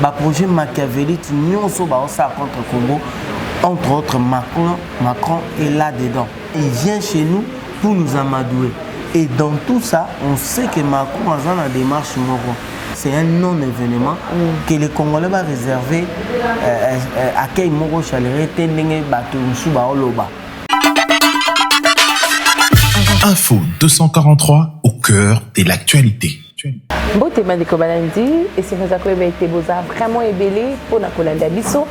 ba projet machiavélique nyonso ba ça contre Congo, entre autres Macron est là-dedans. Il vient chez nous pour nous amadouer. Et dans tout ça, on sait que Macron a dans démarche moro. C'est un non-événement que les Congolais vont réserver à quel moro chaléré tendenge bateau msuba oloba. Info 243 au cœur de l'actualité. Bon thème de Kobalandi et si nous avons été vraiment ébélé pour la Kolanda Bisso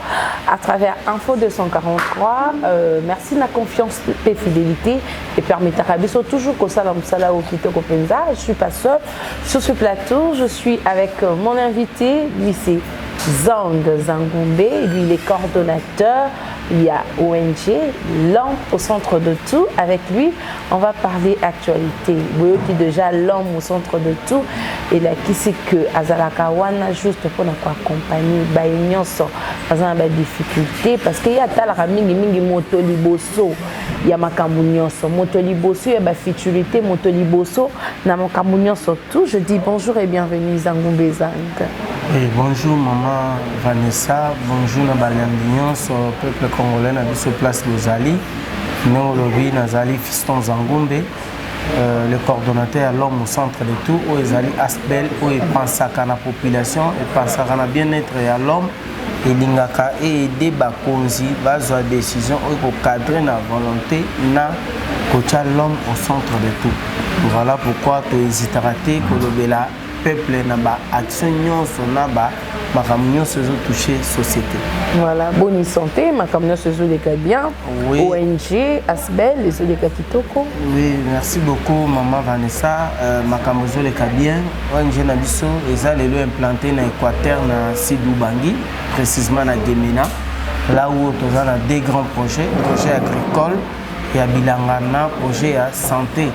à travers Info 243. Merci de la confiance et fidélité et permettez à Bisso toujours que ça là au Kito Kopenza. Je suis pas seule sur ce plateau. Je suis avec mon invité, lui c'est Zang Zangombe, lui il est coordonnateur. Il y a ONG, l'homme au centre de tout. Avec lui, on va parler actualité. Vous qui déjà l'homme au centre de tout. Et là, qui c'est que Azalakawana juste pour nous accompagner, baignon sans des difficultés parce qu'il y a tal mingi motoliboso, il y a makamunyoso, motoliboso, il y a ma futurité motoliboso, na makamunyoso tout. Je dis bonjour et bienvenue Zangombe Zang. Et bonjour maman Vanessa, bonjour Nabalandignon, au peuple congolais, na biso place Lozali, nous lobby Nazali Fiston Zangombe, le coordonnateur à l'homme au centre de tout, où Ezali Asbel, où il pense à la population, il pense à la bien-être à l'homme, et l'ingaka et aider Bakonzi, base de décision, où il cadrer la volonté, na coacher l'homme au centre de tout. Voilà pourquoi tu hésites à rater pour le peuple n'a pas action na ba makamnyo se toucher société. Voilà, bonne santé, makamnyo se les cas bien. Oui. ONG Asbel les les cas kitoko. Oui, merci beaucoup maman Vanessa. Makamnyo les cas bien. ONG Nabiso eza lelo implanté na Équateur na Sidoubangi, précisément na Gemena. Là où on a des grands projets agricoles et à Bilangana, projet à santé.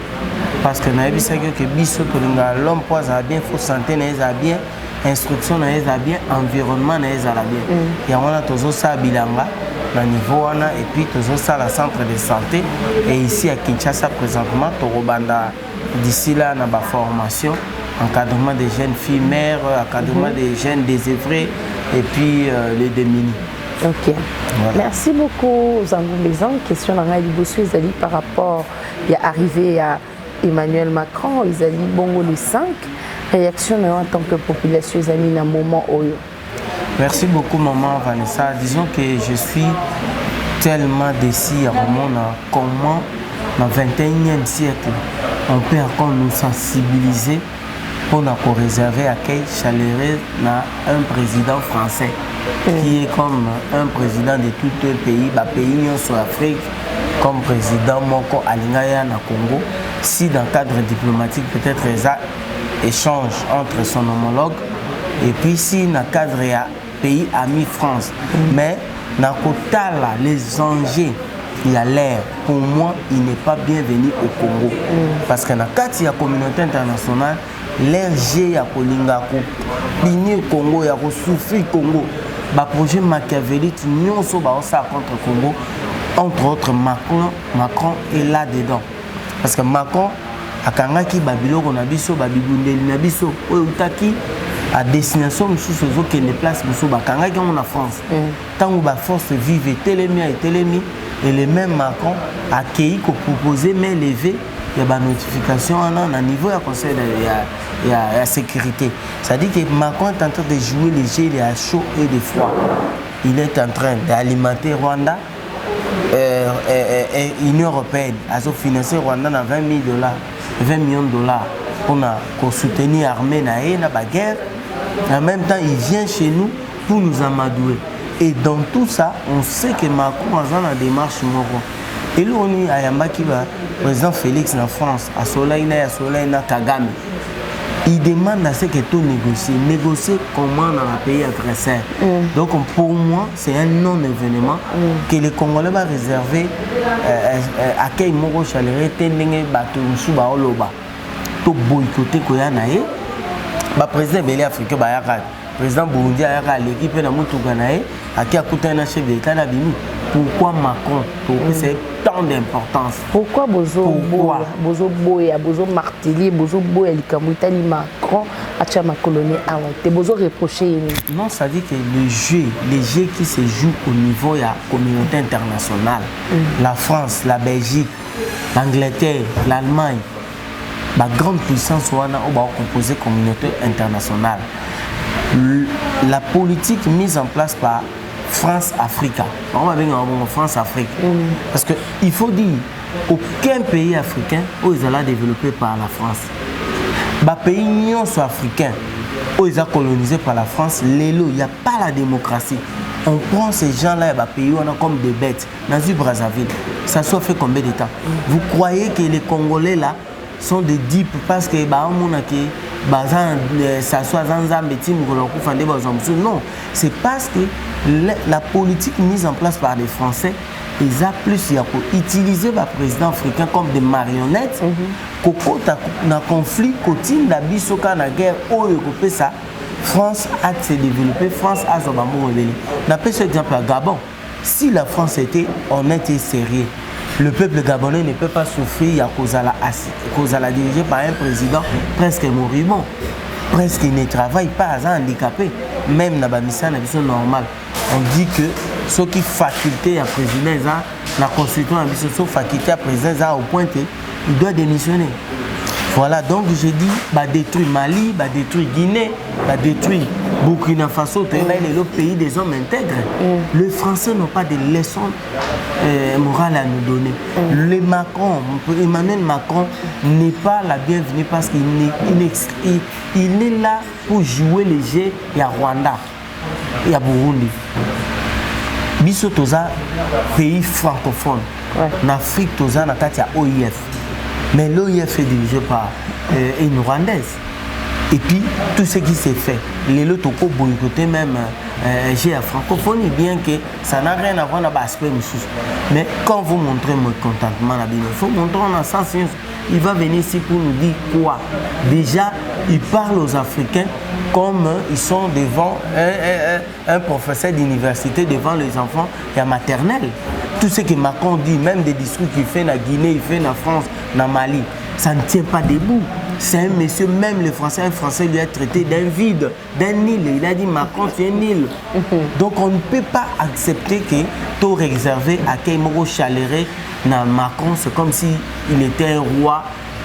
Parce que nous avons que biso tolinga l'homme poise à bien, faut santé na bien, instruction na bien, environnement na bien. Et on a toujours ça à Bilanga, na niveau wana et puis toujours ça la centre de santé et ici à Kinshasa présentement Torobanda d'ici là na ba formation, encadrement des jeunes filles mères, encadrement des jeunes désœuvrés et puis les démunis. Ok. Voilà. Merci beaucoup Zangombe Zang. Question dans Raïli Bossu Ezali par rapport à arrivé à Emmanuel Macron, Ezali Bongo les 5. Réaction en tant que population Ezali dans moment Oyo. Merci beaucoup maman Vanessa. Disons que je suis tellement déçu à comment dans le 21e siècle on peut encore nous sensibiliser pour nous réserver accueil chaleureux à un président français qui est comme un président de tout le pays, pays sur l'Afrique, comme président Moko Alingaya na Congo. Si dans le cadre diplomatique peut-être il y a échange entre son homologue et puis si dans le cadre pays ami France, mais dans le les enjeux il a l'air, pour moi il n'est pas bienvenu au Congo parce que dans le cadre de la communauté internationale l'air G ya kolinga ko bini Congo ya ko souffrir Congo ba projet machiavélique nyonso ba ça contre Congo, entre autres Macron est là dedans parce que Macron akangaki babiloko na biso babibundeli na biso oyo utaki à destination mususu zo ke ne place mususu bakangaki on en France tango ba force vive telemi et le même Macron a accueilli ko proposer mais levé il y a une notification à niveau du conseil de la sécurité. Ça dit que Macron est en train de jouer les jeux de chaud et de froid. Il est en train d'alimenter Rwanda et l'Union européenne. A financé Rwanda à $20 millions pour soutenir l'armée dans la guerre. En même temps, il vient chez nous pour nous amadouer. Et dans tout ça, on sait que Macron a dans la démarche moro. Et là, on est à Yambakiba, président Félix en France, à Solaina Kagame. Il demande à ce que tout négocier comment dans le pays agresseur. Donc pour moi, c'est un non-événement que les Congolais vont réserver à quel moro chaléré tendenge bateau msuba oloba. Tout boycotter Koyanae. Le président Belé Africain, le président Burundi a l'équipe de Moutouganae, qui a coûté un chef d'État d'Abimi. Pourquoi Macron? C'est tant d'importance. Pourquoi Bozo Boya, Bozo Martelly, Bozo Boya, Likamutali Macron, atia ma colonie awa te bozo reprocher non, ça dit que les jeux qui se jouent au niveau de la communauté internationale, la France, la Belgique, l'Angleterre, l'Allemagne, la grande puissance on va composer communauté internationale. La politique mise en place par France-Africa, on va venir en France-Afrique, parce qu'il faut dire aucun pays africain où ils ont développé par la France. Les pays africains où ils ont colonisé par la France, il n'y a pas la démocratie. On prend ces gens-là, les pays on a comme des bêtes. Dans le Brazzaville, ça soit fait combien de temps? Vous croyez que les Congolais là sont des dupes parce que ça soit non, c'est parce que la politique mise en place par les Français, ils ont plus utilisé le président africain comme des marionnettes. Koko dans conflit, côté la bisoka na guerre, ça France a se développé, France a son amour rebelle. On appelle ce exemple à Gabon. Si la France était honnête et sérieux, le peuple gabonais ne peut pas souffrir à cause de la dirigée par un président presque moribond, presque il ne travaille pas, handicapé. Même dans la mission normale, on dit que ceux qui faculté à président, la constitution a mis faculté à président au point qu'il doit démissionner. Voilà, donc je dis, détruire Mali, détruire Guinée, détruire Burkina Faso, le pays des hommes intègres. Les Français n'ont pas de leçons morales à nous donner. Emmanuel Macron n'est pas la bienvenue parce qu'il est là pour jouer les jeux. Il y a Rwanda, il y a Burundi. Biso toza pays francophone. En Afrique, toza na kati ya OIF. Mais l'OIF est dirigé par une Rwandaise. Et puis, tout ce qui s'est fait, les lots ont boycotté même j'ai la francophonie, bien que ça n'a rien à voir avec l'aspect. Mais quand vous montrez mon contentement, il faut montrer en sens. Il va venir ici pour nous dire quoi? Déjà, il parle aux Africains comme ils sont devant un professeur d'université, devant les enfants et la maternelle. Tout ce que Macron dit, même des discours qu'il fait en Guinée, il fait en France, en Mali, ça ne tient pas debout. C'est un monsieur, même un Français lui a traité d'un vide, d'un île. Il a dit Macron, c'est un île. Donc on ne peut pas accepter que tout réservé à Keimoro Chaléré dans Macron, c'est comme s'il était un roi.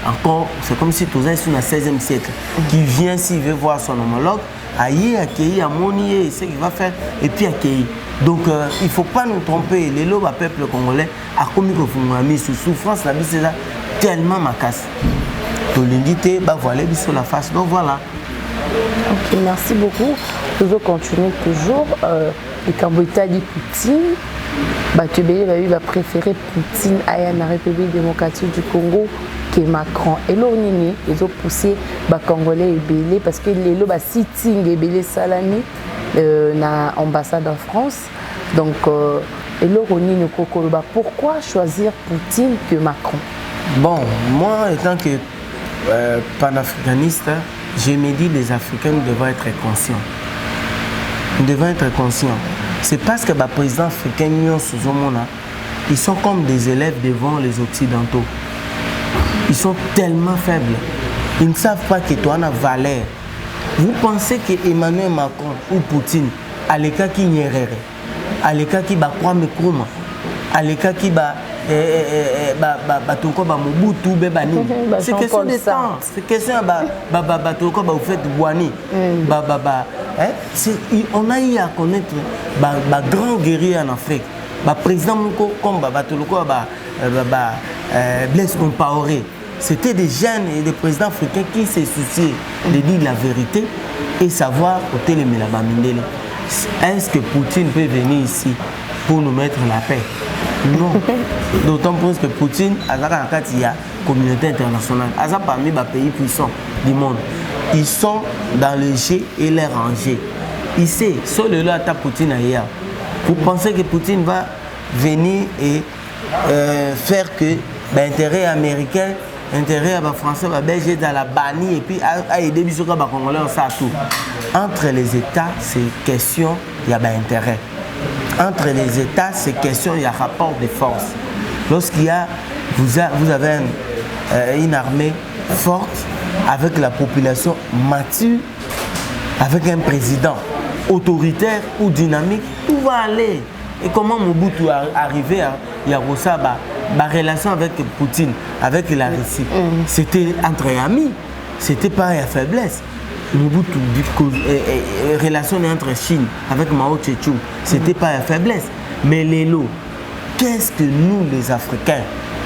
Encore, c'est comme si tout ça est dans le 16e siècle. Qui vient s'il veut voir son homologue, ailleurs accueillir, à Monier, ce qu'il va faire, et puis accueillir. Donc il ne faut pas nous tromper. Les lois du peuple congolais, à combien de mis sous souffrance, la vie c'est tellement ma casse. L'unité, voilà, sur la face. Donc voilà. Ok, merci beaucoup. Toujours continuer toujours. Le Cambodge dit Poutine. Tu vas préférer Poutine à la République démocratique du Congo que Macron. Et là, ils ont poussé les Congolais et Bélé parce que les lois sitting et Bélé Salami na ambassade en France. Donc, et là, pourquoi choisir Poutine que Macron? Bon, moi, étant que panafricaniste, je me dis les Africains devraient être conscients. Nous devons être conscients. C'est parce que les présidents africains, ils sont comme des élèves devant les Occidentaux. Ils sont tellement faibles. Ils ne savent pas que toi, on a valeur. Vous pensez que Emmanuel Macron ou Poutine, à l'écart qui n'y est, à l'écart qui va croire mes crouma, à l'écart qui va c'est question de temps, c'est question on a eu à connaître grand guerrier en Afrique, président comme Blaise Compaoré. C'était des jeunes et des présidents africains qui se souciaient de dire la vérité et savoir côté les Mélabamindele. Est-ce que Poutine peut venir ici pour nous mettre la paix? Non. D'autant plus que Poutine a la communauté internationale. Il a parmi les pays puissants du monde. Ils sont dans le jeu et les rangées. Il sait, sur le lot à Poutine ailleurs. Vous pensez que Poutine va venir et faire que l'intérêt américain, l'intérêt français, va belger dans la bannie et puis à aider les Congolais, on sait tout. Entre les États, c'est question, il y a intérêt. Entre les États, c'est question, il y a rapport de force. Lorsqu'il y a, vous avez une armée forte, avec la population mature, avec un président autoritaire ou dynamique, tout va aller. Et comment Mobutu est arrivé à Yarosaba, ma relation avec Poutine, avec la Russie, c'était entre amis, c'était pas la faiblesse. Mobutu, relation entre Chine avec Mao Tse-tung, c'était pas la faiblesse. Mais les lots, qu'est-ce que nous les Africains,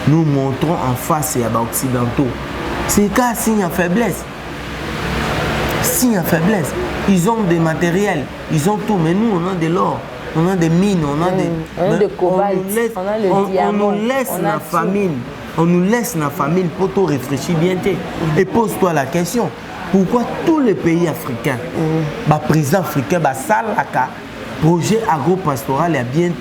nous montrons en face et à occidentaux? C'est qu'un signe à faiblesse. Signe à faiblesse. Ils ont des matériels, ils ont tout, mais nous on a de l'or, on a des mines, on a des cobalt, on nous laisse la famine. On nous laisse la famine pour tout réfléchir bien. Et pose-toi la question, pourquoi tous les pays africains, président africain, salaka, projet agro-pastoral et bien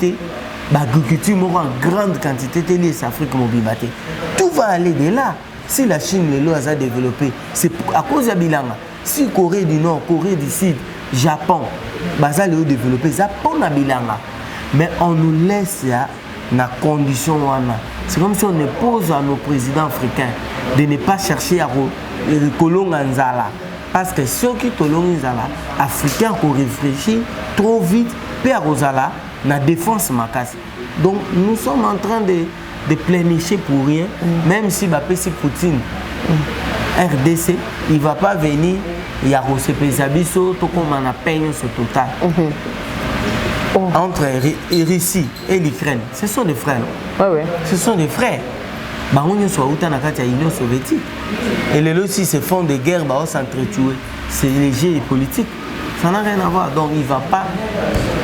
agriculture en grande quantité, les Afrique mobilisée. Tout va aller de là. Si la Chine les a développé, c'est à cause de Bilanga. Si Corée du Nord, Corée du Sud, Japon, ça les développé, Japon na Bilanga. Mais on nous laisse na condition. C'est comme si on impose à nos présidents africains de ne pas chercher à Kolonganzala. Parce que ceux qui Kolonganzala, Africains qui réfléchissent trop vite, puis à Rosala, na défense macasse. Donc nous sommes en train de plénicher pour rien, même si si Poutine, RDC, il ne va pas venir, il y a Rosepezabiso, tout comme on a payé ce total. Entre Russie et l'Ukraine, ce sont des frères. Ce sont des frères. Ils sont dans l'Union soviétique. Et les aussi se font des guerres, ils s'entretuent. C'est léger et politique. Ça n'a rien à voir. Donc il ne va pas.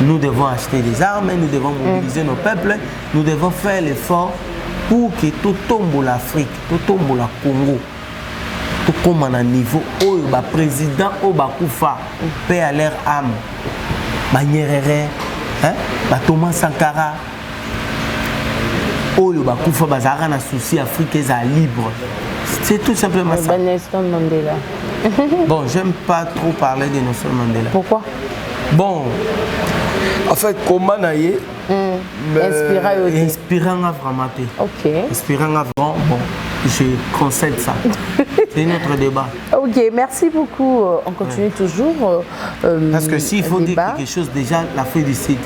Nous devons acheter des armes, nous devons mobiliser nos peuples, nous devons faire l'effort pour que tout tombe l'Afrique, tout tombe le Congo, tout comme à un niveau où le président Obakoufa paie à leur âme. Nyerere, Thomas Sankara, où le Bakoufa bazara un souci Afrique est libre. C'est tout simplement ça. Nelson Mandela. Bon, j'aime pas trop parler de Nelson Mandela. Pourquoi? Bon, en fait, comment naïe inspirant vraiment. Ok. Inspirant vraiment, bon, je concède ça. C'est notre débat. Ok, merci beaucoup. On continue toujours. Parce que s'il faut dire quelque chose, déjà, l'Afrique du Sud,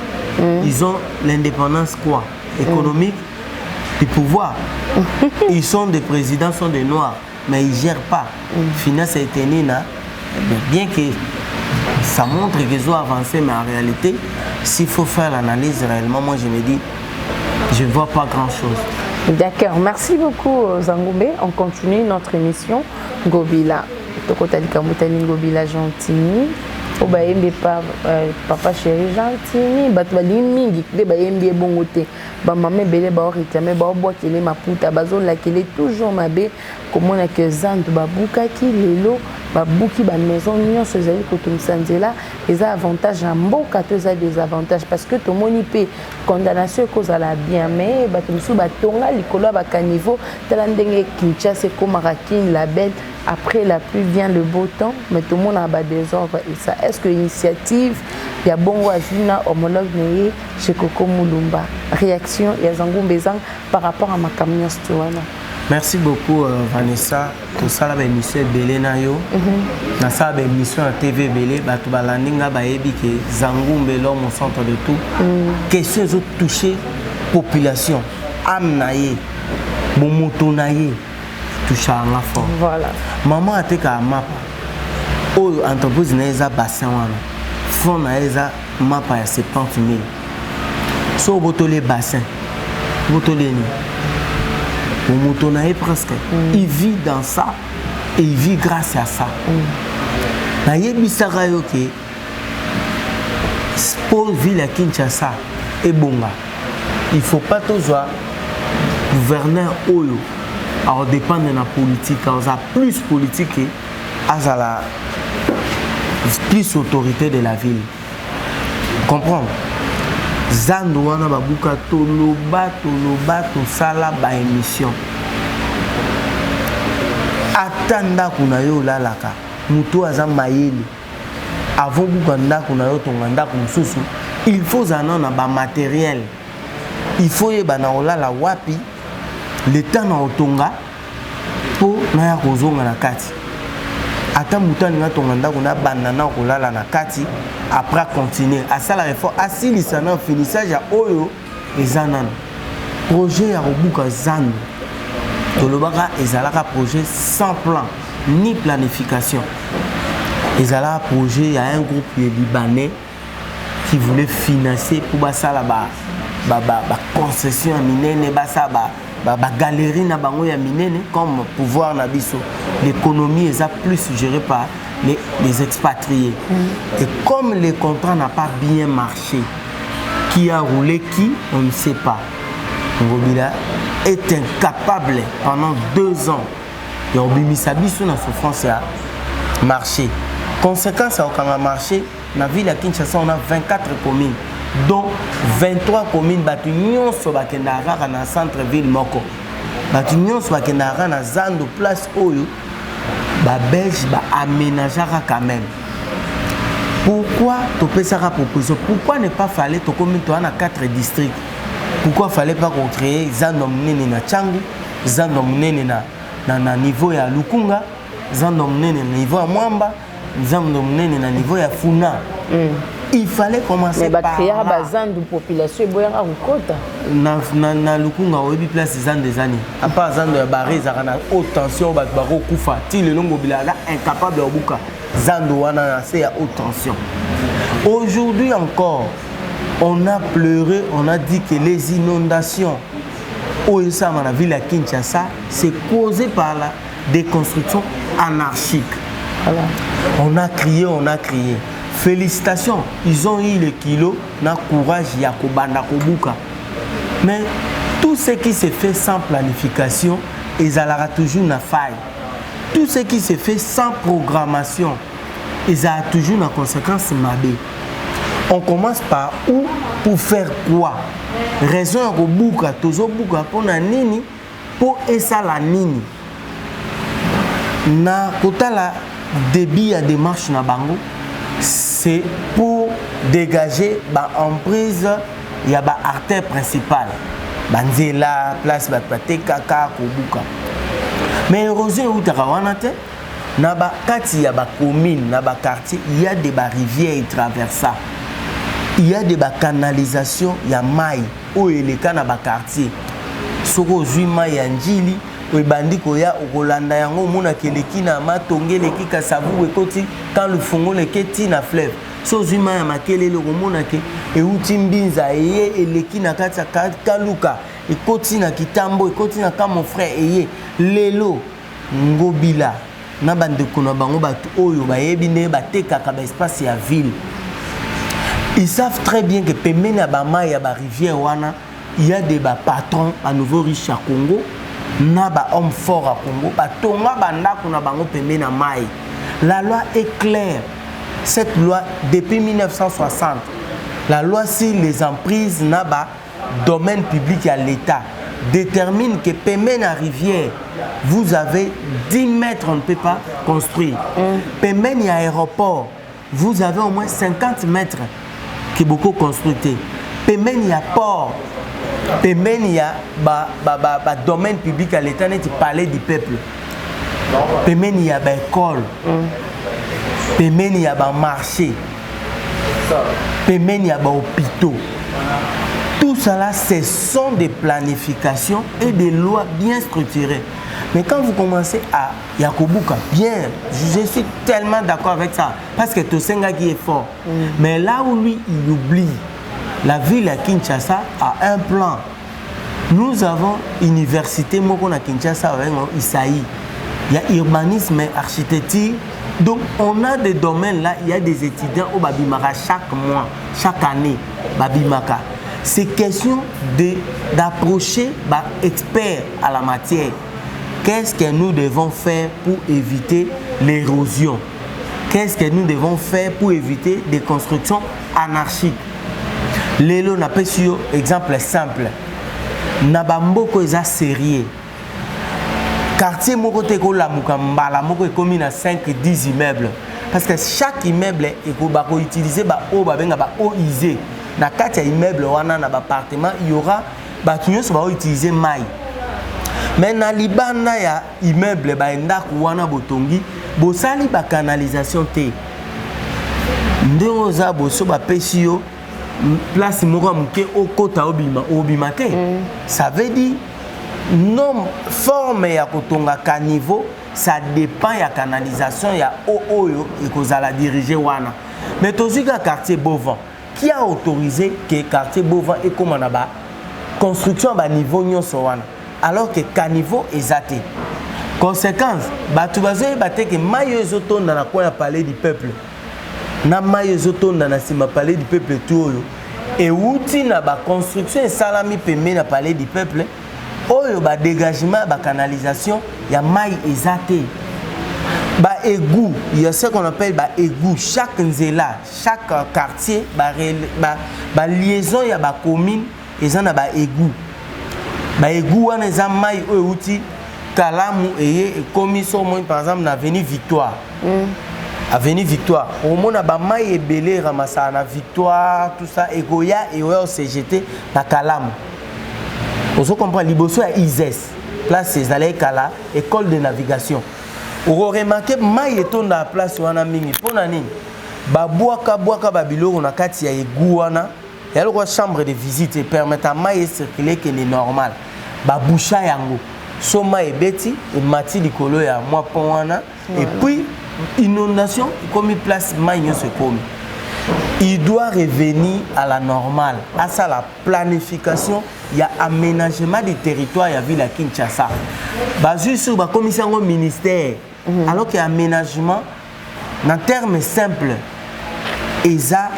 ils ont l'indépendance quoi? Économique, du pouvoir. Ils sont des présidents, sont des noirs, mais ils ne gèrent pas. Finance et Ténina, bien que ça montre qu'ils ont avancé, mais en réalité, s'il faut faire l'analyse réellement, moi je me dis, je ne vois pas grand-chose. D'accord, merci beaucoup Zangoumbe. On continue notre émission Ngobila. Tokotali Kamutani Ngobila Gentini. Obayembe papa chéri Gentini. Batbali mingi kle bayembe bongote. Ba maman belé ba oritame ba obo kele maputa bazo la kele toujours mabe komona que zandu babuka ki lelo babuki ba maison nyonso ezali kotumsanzela eza avantage ya mboka to eza des avantages parce que to moni pe condamnation ekozala bien mais bato mosusu batonga likolo ya bakaniveau tala ndenge Kinshasa ekomaka kin label après la pluie vient le beau temps mais tout le monde a bas désordre et ça est-ce que l'initiative il y a bongo azuna homologue neye chez Coco Mulumba réaction ya Zangoumbe Zang par rapport à ma camion stuana. Merci beaucoup Vanessa. Tout ça la émission Belé na yo. Na ça la émission à TV Belé batu balandinga baebi ke Zangoumbe l'homme au centre de tout. Question zo toucher population âme naye momoto naye toucher en fort. Voilà. Maman a été ka map. O entreprise na eza bassin wana. Fond na eza map ya 70 000. So botolé bassin. Botolé ni. Momotonaye presque. Il vit dans ça et il vit grâce à ça. Nayebisaka yo ke pour ville à Kinshasa et Bonga. Il faut pas toujours gouverneur oyo alors dépendre de la politique, a plus politique et la plus autorité de la ville. Comprendre? Zandu wana babuka toloba tosala ba émission. Atanda kuna yo lalaka. Mutu aza mayele. Avant buka ndako na yo tonga ndako mususu, il faut zana na ba matériel. Il faut yeba na olala wapi le temps na otonga pour na ya kozonga na kati. ata mutani nga tonganda kuna bandana kolala na kati après continuer à ça la réforme asilisa na finissage ya oyo ezanana projet ya kobuka zanu tolobaka ezalaka projet sans plan ni planification ezalaka projet il y a un groupe libanais qui voulait financer pour basala ba concession minene basa ba galerie na bango ya minene comme pouvoir na biso l'économie est plus gérée par les expatriés et comme le contrat n'a pas bien marché qui a roulé qui on ne sait pas Ngobila est incapable pendant 2 ans et obimisa biso na souffrance ya marché conséquence au kanga marché na ville à Kinshasa on a 24 communes dont 23 communes batu nyonso bakendaka na centre ville moko batu nyonso bakendaka na zando place oyo ba belge ba aménagera quand même. Pourquoi tu peux ça proposition? Pourquoi ne pas fallait to comme toi na 4 districts? Pourquoi fallait pas qu'on crée zando mnene na Tchangu, zando mnene na niveau ya Lukunga, zando mnene na niveau ya Mwamba, zando mnene na niveau ya Funa. Il fallait commencer par créer un zando de population boyanga ukota. Na Lukunga oyebi place zando des années. À part zando ya barré zakana haute tension ba baro kufa. Ti le longo bilala incapable de buka. Zando wana na c'est à haute tension. Aujourd'hui encore, on a pleuré, on a dit que les inondations au Yosama, la ville à Kinshasa, c'est causé par la déconstruction anarchique. Voilà. On a crié, on a crié. Félicitations, ils ont eu le kilo, na courage, yakobanda kobuka. Mais tout ce qui se fait sans planification, ils aura toujours na faille. Tout ce qui se fait sans programmation, ils ont toujours une conséquence mabé. On commence par où pour faire quoi? Raison à kobuka, tozo buka pour na nini, pour esa la nini. Na kota la débit à démarche na bango. C'est pour dégager l'emprise, il y a l'artère principale. Banzela, place Bapate, Kaka, Kobuka. Mais heureusement, il y a des communes, il y a des quartiers, il y a des rivières qui traversent. Il y a des canalisations, il y a mailles, où il y a des quartiers. Soko Zuma, il y a Njili. Bandi koya okolanda yango mona keleki na matonge leki kasavu ekoti quand le fongo leketi na fleuve so zuma ya makele le komona ke euti mbinza eye eleki na kati kaluka ekoti na kitambo ekoti na ka mon frère eye lelo ngobila na bande kona bango batu oyo bayebi ne batekaka ba espace ya ville. Ils savent très bien que pembeni ya ba mai ya ba rivière wana il y a des patrons à nouveau riches à Congo. Naba homme fort à Congo, batonga banda kuna bango pembe na mai. La loi est claire. Cette loi depuis 1960, la loi sur les emprises naba domaine public à l'État détermine que pembe na rivière, vous avez 10 mètres, on ne peut pas construire. Pembe na aéroport, vous avez au moins 50 mètres qui beaucoup construit. Pembe na port. Il y a un domaine public à l'État, il palais du peuple. Il y a une école. Il y a un marché. Il y a un hôpital. Tout cela, ce sont des planifications et des lois bien structurées. Mais quand vous commencez à Yakobuka, bien, je suis tellement d'accord avec ça. Parce que Tosenga qui est fort. Mais là où lui, il oublie. La ville à Kinshasa a un plan. Nous avons une université à Kinshasa avec Isaïe. Il y a urbanisme et architecture. Donc on a des domaines là, il y a des étudiants au Babimaka chaque mois, chaque année. Babimaka. C'est question d'approcher experts à la matière. Qu'est-ce que nous devons faire pour éviter l'érosion? Qu'est-ce que nous devons faire pour éviter des constructions anarchiques? Lelo n'a pas sur exemple simple. Nabamboko est sérieux. Quartier moko teko la mukambala moko est commis à 5-10 immeubles. Parce que chaque immeuble est utilisé ba o ba benga ba o isé. Na kati immeuble wana na appartement il y aura ba tunyo so ba utiliser mai. Mais na libana ya immeuble ba ndako wana botongi bosali ba canalisation te ndenge za boso ba pesi yo place moko muke okota obima te ça veut dire non forme ya kotonga caniveau ça dépend ya canalisation ya oyo ekozala diriger wana mais tozika quartier Bovan qui a autorisé que quartier Bovan et comme on a ba construction ba niveau nyonso wana alors que caniveau ezate conséquence batu bazoye bate que mayo ezotonda na kwa ya palais du peuple na mayo ezotonda na sima palais du peuple tout et outi na ba construction salami pembe na palais du peuple oyo ba dégagement ba canalisation ya maille ezate ba égout il y a ce qu'on appelle ba égout chaque nzela chaque quartier ba liaison ya ba commune ezana ba égout wana eza maille oyo outi kalamu eye commission moi par exemple na avenue Victoire avenue Victoire au mona ba maille ebele ramasa na Victoire tout ça egoya et oyo CGT na kalamu ozo comprendre liboso ya ISES place ezalé kala école de navigation on remarqué maille etonda na place wana mingi pona nini ba bwaka ba biloko na kati ya egu wana ya lokwa chambre de visite et permettre à maille circuler que est normal ba boucha yango so maille beti et mati likolo ya moi pon wana et puis inondation comme place maille se comme il doit revenir à la normale à ça la planification il y a aménagement du territoire il y a ville à Kinshasa basé sur ba commission au ministère alors que aménagement en termes simples eza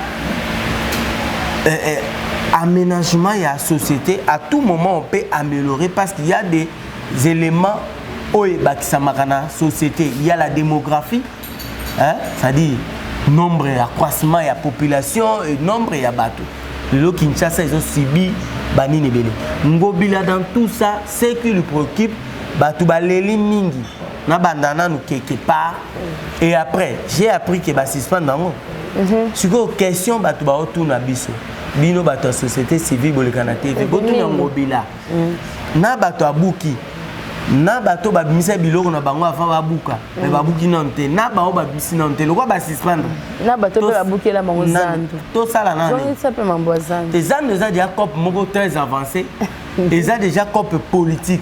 aménagement il y a société à tout moment on peut améliorer parce qu'il y a des éléments où il société il y a la démographie hein c'est-à-dire nombre et accroissement il y a population et nombre il y a bateau le Kinshasa ils ont subi banini belé ngobila dans tout ça c'est qui lui préoccupe batou baleli mingi na bandana nous quelque part et après j'ai appris que ba suspendre dango sur question batou ba autour biso bino bato société civile bolekana TV botu na ngobila na bato abuki na bato babimisa biloko na bango avant babuka mais babuki nante na bao babisi nante lokwa ba suspendre na bato babuki la bango zandu to sala nani donc ça peut m'emboisant les zandu déjà déjà cop moko très avancé ils ont déjà cop politique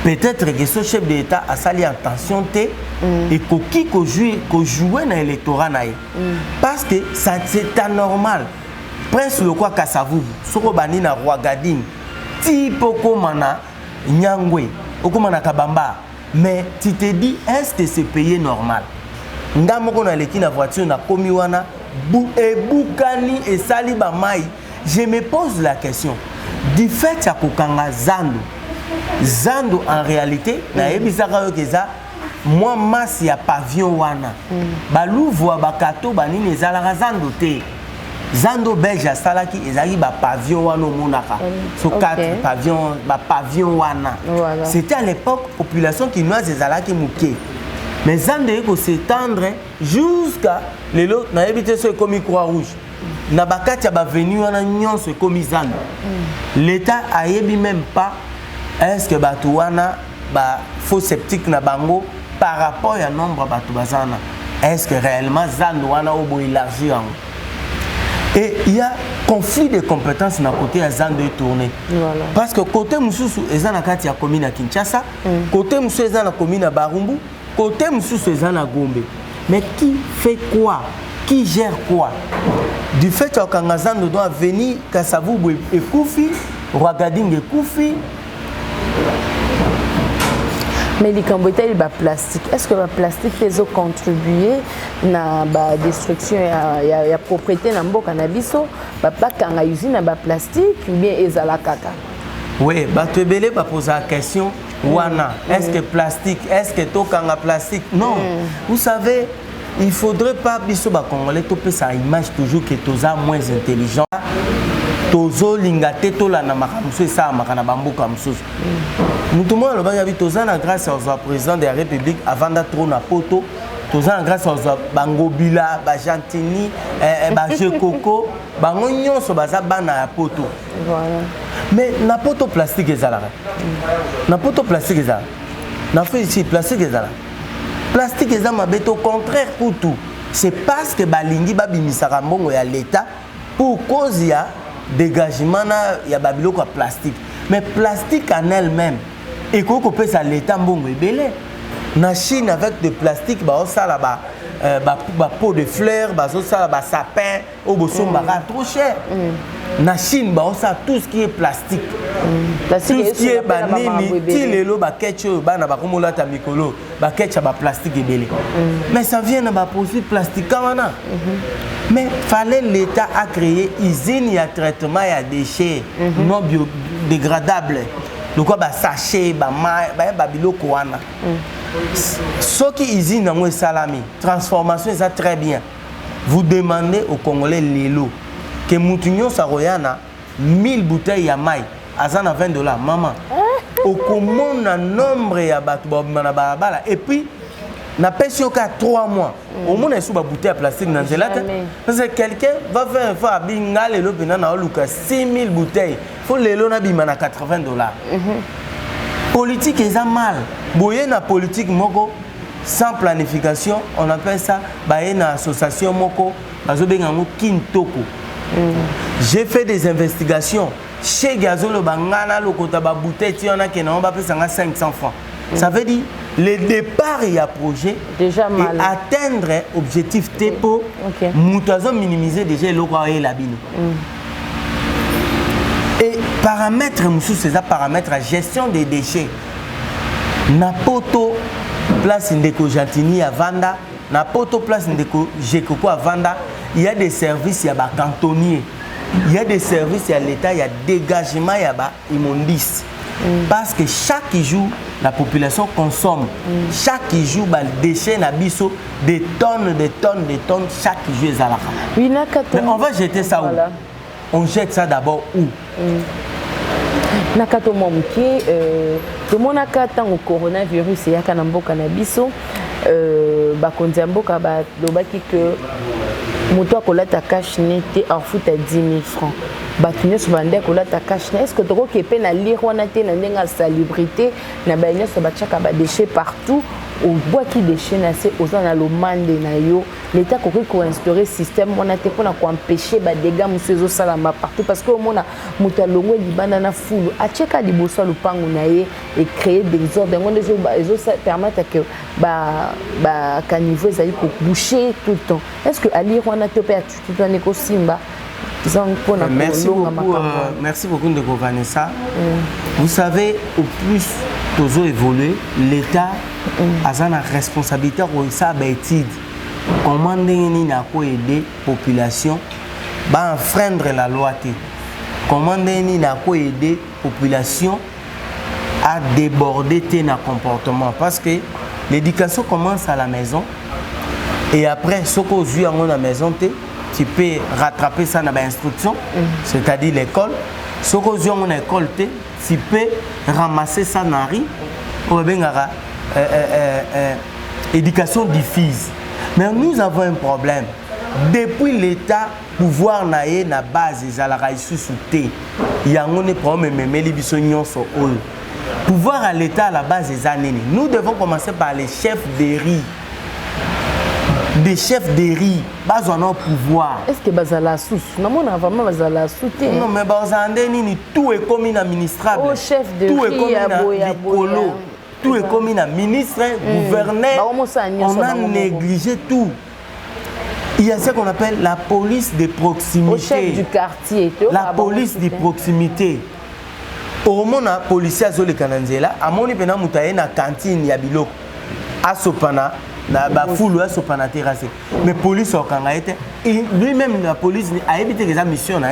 peut-être que ce chef d'état a sali attention té et ko jouer na électorat na parce que ça c'est anormal prince le quoi Kasavu soko bani na roi Gading ti poko mana nyangwe okomana kabamba mais tu te dis est-ce que c'est payé normal ndamoko na leki na voiture na komi wana bukani et sali ba mai je me pose la question du fait ya kokanga zando en réalité na ebisaka yo keza moi masse ya pavillon wana balouvoa bakato banini ezalaka zando te zando belge salaki ezali ba pavillon wana monaka so quatre pavillon wana c'était à l'époque population chinoise ezalaki muke mais zando eko s'étendre jusqu'à lelo na ebité so comme croix rouge na bakati ya ba venu wana nyonso comme zando l'état a yebi même pas est-ce que bato wana ba faux sceptique na bango par rapport à nombre bato bazana est-ce que réellement zando wana obo élargir en et il y a conflit de compétences na côté à zando tourné voilà. Parce que côté mususu ezana kati ya commune à Kinshasa côté mususu ezana commune à Barumbu côté mususu ezana Gombe mais qui fait quoi qui gère quoi du fait que Kangazando doit venir Kasavubu et Koufi Roi Gading et Koufi. Mais les camboyais ba plastique est-ce que le plastique les a contribué na ba destruction ya propriété na mboka na biso ba kanga usine na ba plastique ou bien ezala kaka oui ba tebele ba poser la question wana est-ce que plastique est-ce que to kanga plastique non vous savez il faudrait pas biso ba congolais topé sa image toujours que toza moins intelligent tozo lingate tola na makamso esa makana bamboka msusu mutu mwa lo ba toza na grâce au président de la République avant da trône na poto toza na grâce au bangobila ba Gentini ba Jekoko bango nyonso baza bana ya poto voilà mais na poto plastique ezala na poto plastique ezala na fait ici plastique ezala plastique eza mabe au contraire pour tout. C'est parce que balingi babimisaka mbongo ya l'état pour cause ya dégagement ya babiloko ya plastique. Mais plastique en elle-même et qu'on peut ça l'état mbongo ebele. Na Chine avec de plastique ba osala ba pot de fleurs, ba osala ba sapin, au bosomba trop cher. Na Chine ba osala tout ce qui est plastique. Tout ce qui est banini, ti lelo ba ketcho ba na ba komola ta mikolo, ba ketcha ba plastique ebele. Mais ça vient na ba produit plastique kamana. Mais fallait l'État a créé usine ya traitement ya déchets non biodégradables. Donc ba sachet ba biloko wana. Ce qui usine dans salami, transformation ça très bien. Vous demandez aux Congolais l'élo que Moutinho Saroyana 1000 bouteilles ya maï à $20. Maman, au commande un nombre ya bala et puis na pession qu'à 3 mois. Au moins il y a une bouteille à plastique dans la parce que quelqu'un va faire un effort à binga l'élo na luka 6000 bouteilles. Faut l'élo na bimana $80. Politique est mal. Boye na politique moko sans planification, on appelle ça une association moko bazobengango kintoko. J'ai fait des investigations chez Gazolo bangana lokota ba bouteille ti on a que na ba pesa 500 francs. Ça veut dire le départ et à projet déjà mal et atteindre objectif TEPO mutazo minimiser déjà le quoi et la bino. Et paramètres, c'est ça paramètre à gestion des déchets. Napoto place Ndeko Jatini à Vanda, Napoto place Ndeko Jekoko à Vanda, il y a des services, il y a des cantonniers, il y a des services, il y a l'État, il y a dégagement, il y a des immondices. Parce que chaque jour, la population consomme. Chaque jour, les déchets n'abissent des tonnes, chaque jour. Mais on va jeter ça où? On jette ça d'abord où? Nakato momuke to monaka tango coronavirus ya kana mboka na biso bakonzi mboka ba lobaki que moto akolata cash net en foot à 10 000 francs. Batunyo subande kolata cash net. Est-ce que toko kepe na lire wana te na ndenga salubrité na baña so bachaka ba déchets partout au bois qui déchets na se aux na lomande na yo l'état ko instaurer système wana te pour empêcher ba dégâts musezo salama partout parce que mona muta longo libanda na fulu a cheka liboso lupangu na ye et créer des ordres ngo les ça permettre que ba caniveau ça pour boucher tout le temps. Est-ce que ali wana te peut tout en éco simba. Merci beaucoup de Vanessa. Vous savez, au plus nous évolué, l'État a une responsabilité pour ça bêtise. Comment aider la population à enfreindre la loi. Comment aider la population à déborder tes comportements. Parce que l'éducation commence à la maison et après, ce qu'on vit à la maison, tu peux rattraper ça dans l'instruction, c'est-à-dire l'école. Ce que tu as en école, tu peux ramasser ça dans la rue, éducation diffuse. Mais nous avons un problème. Depuis l'État, pouvoir naïe na base des alarais sous-souté. Il y a un problème, mais les bisognos sont hauts. Pouvoir à l'État à la base des années. Nous devons commencer par les chefs des riz. Des chefs de riz, ils ont un pouvoir. Est-ce que Bazala sous? Non, vraiment Bazala sous. Non, mais tout est comme administrable. Au chef de tout riz, est comme tout est comme ministre, gouverneur. On a négligé tout. Il y a ce qu'on appelle la police de proximité. Au chef du quartier. La police de proximité. Au moment où les policiers sont les Canadiens, à mon niveau, il y a une cantine, il y a biloko. À Sopana. La foule est sopana terrassé. Mais la police et lui-même la police a évité les missions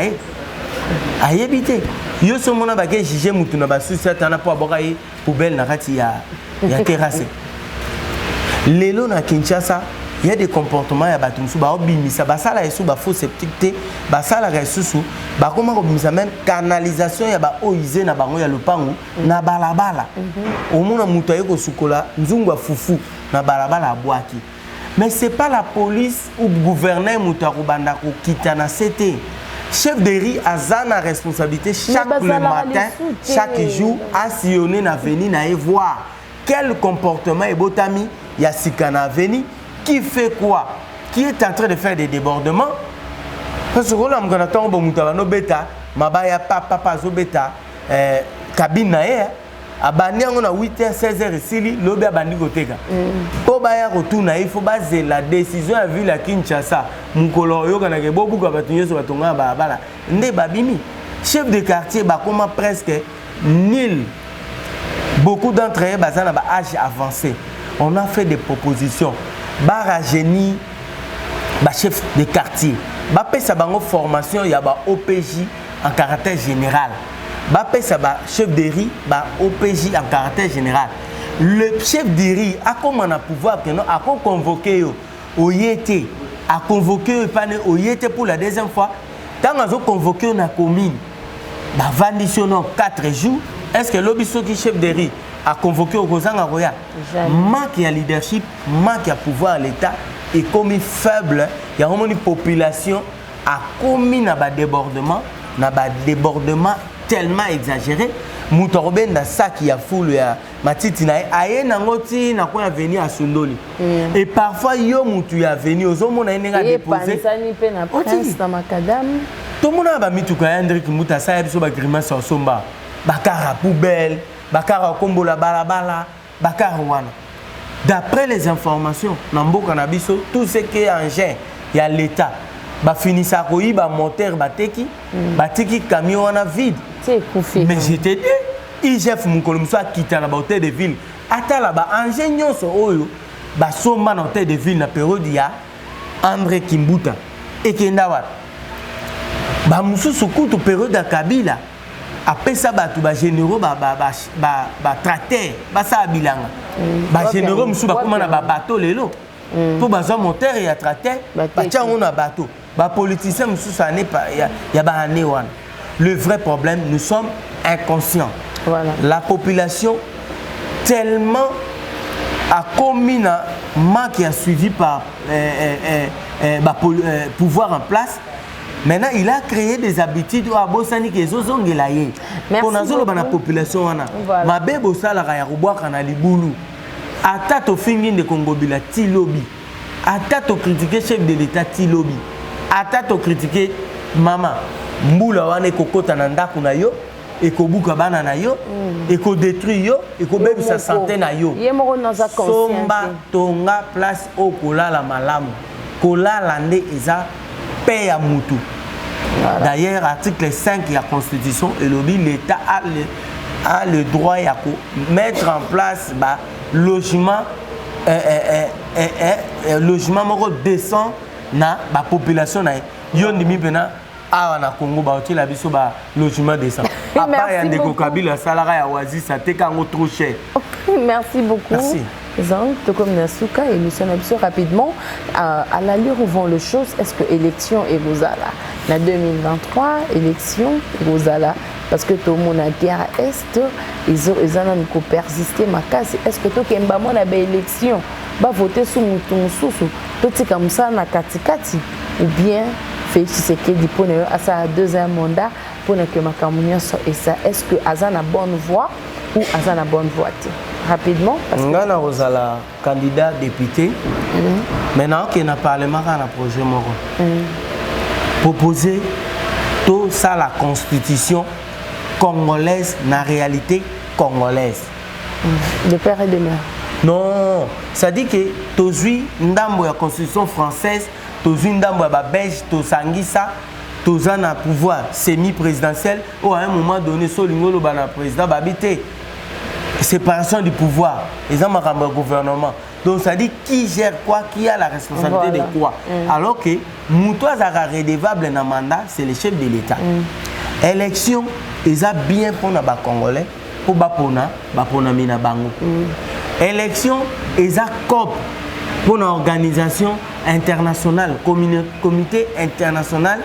a évité. Yo so mona ba ke jige mutu na ba susata na po aboka yi poubelle na kati ya terrassé. Lelo na Kinshasa, il y a des comportements ya batu musu ba obimisa ba sala yesu ba faux sceptique te ba sala resusu ba koma ko bimisa même canalisation ya ba oize na bango ya lopangu na balabala. Omona mutu ayeko sukola nzungu fufu na balabala boaki. Mais c'est pas la police ou le gouverneur Moutarubanda qui quitte na CT. Chef de riz a la responsabilité chaque matin, chaque jour, à sillonner na venir na voir quel comportement est botami il y a Sikana Veni, qui fait quoi? Qui est en train de faire des débordements? Parce que là, on a tant de bêta, mabaya papa zo bêta, cabine nae, abani on a 8h 16h ici, l'obé abandi koteka. Pour baya retourner, il faut baser la décision à ville à Kinshasa. Mukolo yo kana ke bobu ka batunyo so batonga ba bala. Nde babimi. Chef de quartier ba comment presque nul. Beaucoup d'entre eux bazana ba âge avancé. On a fait des propositions. Bara génie, ba chef de quartier. Ba pesa bango formation ya ba OPJ en caractère général. Ba pesa ba chef de riz ba OPJ en caractère général. Le chef de riz a comment on a pouvoir que non a convoqué au yété, a convoqué au yété pour la deuxième fois. Tant on a convoqué na commune, ba vanditionnons 4 jours. Est-ce que l'obiso qui chef de riz a convoqué au Kozanga Roya? Manque de leadership, manque de pouvoir à l'État et comme faible, il y a vraiment une population a commis un débordement tellement exagéré. Moutorben na ça qui a foule ya matiti na aye nangoti na kwa venir à Sundoli. Et parfois yo mutu ya venir aux hommes na nga déposer. Panisani pe na prince na makadam. Tout le monde a mituka Hendrik Muta sa biso ba grimace en somba. Bakara poubelle, bakara kombola balabala, bakara wana. D'après les informations, Namboka Nabiso, tout ce qui est engin, il y a l'État. Ba finissa koyi ba moteur bateki, bateki camion wana vide. C'est coufé. Mais j'étais dit, IGF Moukolumso a quitté la hôtel de ville. Ata la ba engin nyonso oyo, ba soma na hôtel de ville na période ya André Kimbuta et Kendawa. Ba mususu kutu période ya Kabila. Après ça, ba généraux, ba tracteur, ba sa bilanga. Ba généraux, musu ba comment na ba bateau lelo. Pour bazo moteur et tracteur, ba tia on a bateau. Ba politicien musu ça n'est pas ya ba ané wana. Le vrai problème, nous sommes inconscients. Voilà. La population tellement a commis un manque qui a suivi par pouvoir en place. Maintenant, il a créé des habitudes à Bossani qui sont zongelaye. Pour la population, ma bébé Bossala Rayarouboa Kanalibulu. Ata to fingin de Congo Bila Tilobi. Ata to critiquer chef de l'État Tilobi. Ata to critiquer maman. Mboula wane kokota nanda kuna yo. Eko buka bana na yo. Eko détruit yo. Eko bébé sa santé na yo. Somba tonga place au kola la malamu. Kola lande eza paix à Moutou. D'ailleurs, article 5 de la Constitution, l'État a le droit de mettre en place logement décent na la population. Yondimi pena a na Congo la biso logement décent. Après yande ko Kabila salaire ya Oasis ça te kango trop cher. Merci beaucoup. Merci. Zang, comme Nasuka, émission rapidement. À l'allure où vont les choses, est-ce que élection est Gozala? En 2023, élection est Gozala. Parce que tout le monde a dit à Est, ils ont persisté ma case. Est-ce que tout le monde a une élection? Va voter sur Moutoumoussou, tout est comme ça, na katikati. Ou bien, Félix Tshisekedi pour à sa deuxième mandat, pour que ma communion soit et ça. Est-ce que Azan a bonne voix ou Azan a bonne voix? Rapidement. Ngana Rosala, candidat député. Maintenant qu'il y a un parlement qui a un projet moro. Proposer tout ça la constitution congolaise, la réalité congolaise. De père et de mère. Non, ça dit que tozui ndambo la constitution française, tozui ndambo la belge, tozangisa, tozan un pouvoir semi-présidentiel ou à un moment donné solingolo bana président babité. Séparation du pouvoir, les hommes ont gouvernement. Donc ça dit qui gère quoi, qui a la responsabilité de quoi. Alors que Moutoua Zara redevable dans le mandat, c'est le chef de l'État. Élection, ils ont bien pour les Congolais, pour Bapona Mina Bango. Élection, ils ont COP pour l'organisation internationale, comité international,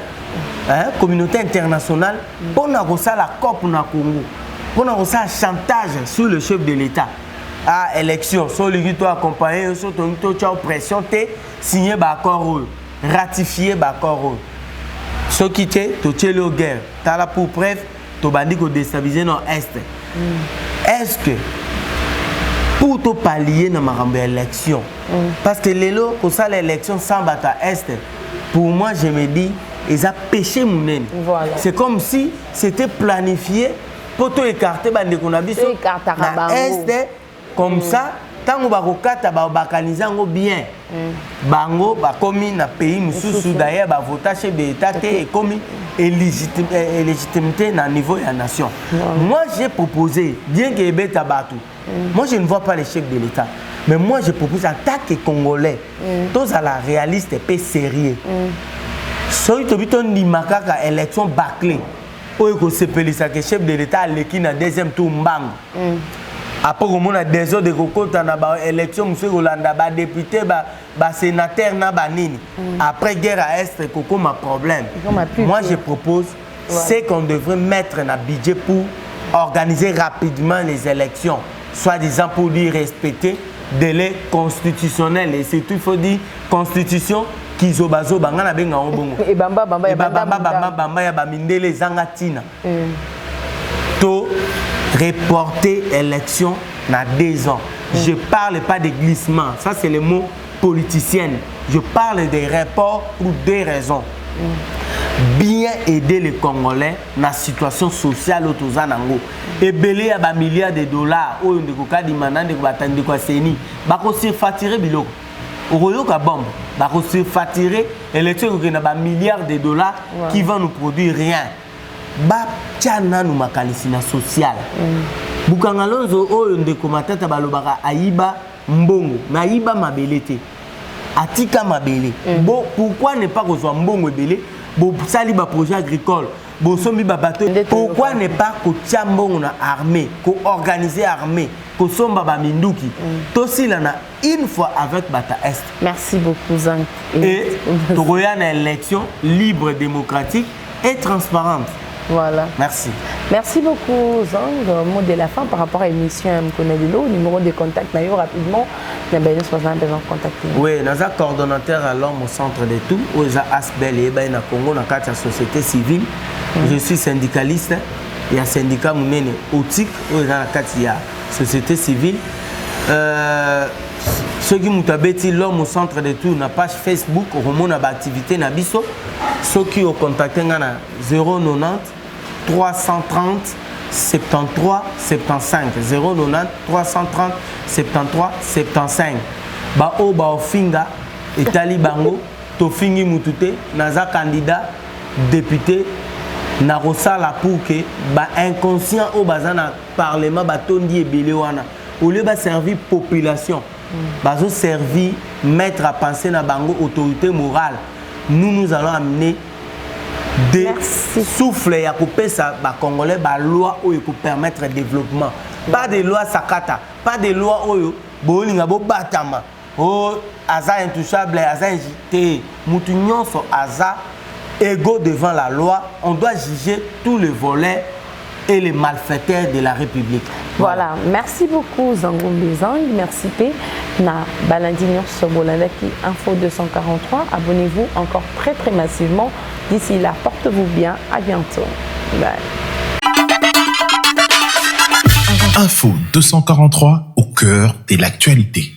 communauté internationale, pour la COP na Congo. Pour nous faire un chantage sur le chef de l'État. À l'élection, si tu as accompagné, si tu as pression, tu as signé l'accord, ratifié l'accord. Ce qui est, tu es le guerre. Tu as la pour preuve, tu as dit que déstabiliser dans l'Est. Est-ce que pour te pallier dans ma élection. Parce que l'élo, pour ça l'élection sans bata est, pour moi je me dis, ils ont péché mon nez. Voilà. C'est comme si c'était planifié pour te écarter bande qu'on a vu sur est comme ça. Tant que bakokata bakaniza ngo bien. Bango bakomi na pays mususu d'ailleurs ba voter chef d'État et komi légitimité na niveau de la nation. Moi j'ai proposé bien que ebeta batu. Moi je ne vois pas les chefs de l'État. Mais moi je propose en tant que Congolais, tous à la réaliste et sérieux. Soy tobiton ni makaka élection bâclée. Oyo ko sepelisa que chef de l'État leki na deuxième tour mbang. Après on a des autres de kokota na ba élection monsieur Rolanda ba député ba sénateur na ba nini. Après guerre à est koko ma problème. Moi je propose c'est qu'on devrait mettre un budget pour organiser rapidement les élections, soi-disant pour dire respecter délai constitutionnel et surtout il faut dire constitution kizobazo banga na benga obongo. Et bamba ya ba mindele zangatina. To reporter l'élection dans 2 ans. Je ne parle pas de glissement, ça c'est le mot politicien. Je parle de report pour 2 raisons. Bien aider les Congolais dans la situation sociale au Tozanango. Et belé à des milliards de dollars, ou de coca di manande de batandi quoi seni. Bako surfacturer biloko. Oroyo ka bombe. Bako surfacturer élection qui na ba milliards de dollars qui vont nous produire rien. Ba tchana nous makalisina social. Bukangalonzo oyo ndeko matata balobaka aiba mbongo na aiba mabelete. Atika mabele. Bon pourquoi ne pas rejoindre mbongo ebele? Bon sali ba projet agricole. Bon sombi ba bateau. Pourquoi ne pas ko tia mbongo na armée, ko organiser armée, ko somba ba minduki. Tosi lana une fois avec Bata Est. Merci beaucoup Zang. Et toya na élection libre, démocratique et transparente. Voilà. Merci. Merci beaucoup, Zang. Mot de la fin par rapport à l'émission Mkonadilo, numéro de contact, rapidement. Nous avons besoin de contacter. Oui, nous avons coordonnateur à l'homme au centre de tout. Nous avons Asbel et Eba na Congo, dans la société civile. Je suis syndicaliste. Il y a un syndicat Mounene Outik, dans la société civile. Ceux qui m'ont dit l'homme au centre de tout, na page Facebook, on a activité na biso. Ceux qui ont contacté 090 330 73 75 090 330 73 75. Ba o ba ofinga etali bango to fingi mutute naza candidat député na rosala pour que ba inconscient au bazana parlement ba tondi ebele wana au lieu ba servir population bazo servir mettre à penser na bango autorité morale. Nous allons amener des souffles et à couper ça, Congolais, loi où il peut permettre le développement. Pas de loi sakata, pas de loi où bolinga bo batama, oh aza intouchable, aza injité, moutounion so aza égaux devant la loi. On doit juger tous les volets et les malfaiteurs de la République. Voilà, merci beaucoup Zangombi Zang, merci P. Na Balandignon Sobolanda qui Info 243. Abonnez-vous encore très massivement. D'ici là, portez-vous bien. À bientôt. Bye. Info 243 au cœur de l'actualité.